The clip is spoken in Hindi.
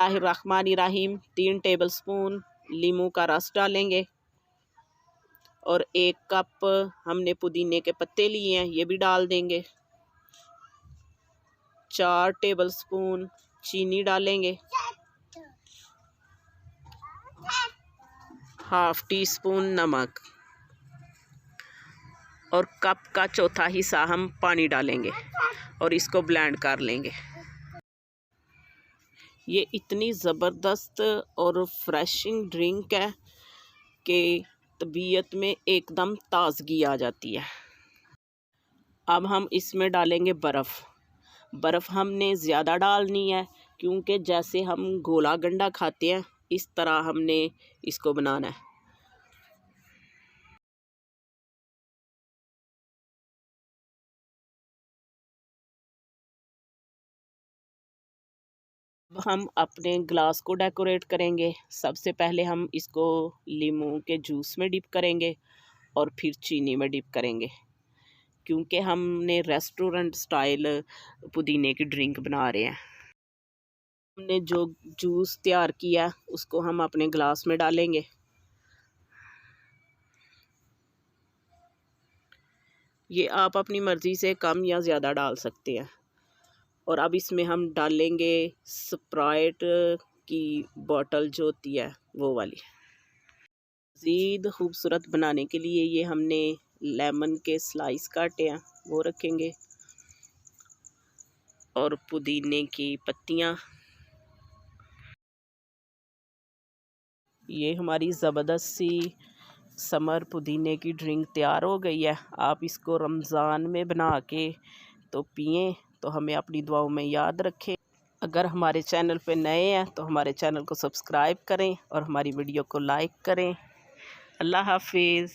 बिस्मिल्लाहिर्रहमानिर्रहीम। 3 टेबलस्पून नींबू का रस डालेंगे और 1 कप हमने पुदीने के पत्ते लिए हैं, ये भी डाल देंगे। 4 टेबलस्पून चीनी डालेंगे, ½ टीस्पून नमक और कप का चौथा हिस्सा हम पानी डालेंगे और इसको ब्लेंड कर लेंगे। ये इतनी ज़बरदस्त और फ्रेशिंग ड्रिंक है कि तबीयत में एकदम ताज़गी आ जाती है। अब हम इसमें डालेंगे बर्फ़। बर्फ़ हमने ज़्यादा डालनी है क्योंकि जैसे हम गोला गंडा खाते हैं इस तरह हमने इसको बनाना है। अब हम अपने ग्लास को डेकोरेट करेंगे। सबसे पहले हम इसको नींबू के जूस में डिप करेंगे और फिर चीनी में डिप करेंगे क्योंकि हमने रेस्टोरेंट स्टाइल पुदीने की ड्रिंक बना रहे हैं। हमने जो जूस तैयार किया उसको हम अपने ग्लास में डालेंगे। ये आप अपनी मर्ज़ी से कम या ज़्यादा डाल सकते हैं। और अब इसमें हम डालेंगे स्प्राइट की बोतल जो होती है वो वाली। मज़ीद खूबसूरत बनाने के लिए ये हमने लेमन के स्लाइस काटे हैं वो रखेंगे और पुदीने की पत्तियाँ। ये हमारी ज़बरदस्त सी समर पुदीने की ड्रिंक तैयार हो गई है। आप इसको रमज़ान में बना के तो पिएं तो हमें अपनी दुआओं में याद रखें। अगर हमारे चैनल पे नए हैं तो हमारे चैनल को सब्सक्राइब करें और हमारी वीडियो को लाइक करें। अल्लाह हाफिज़।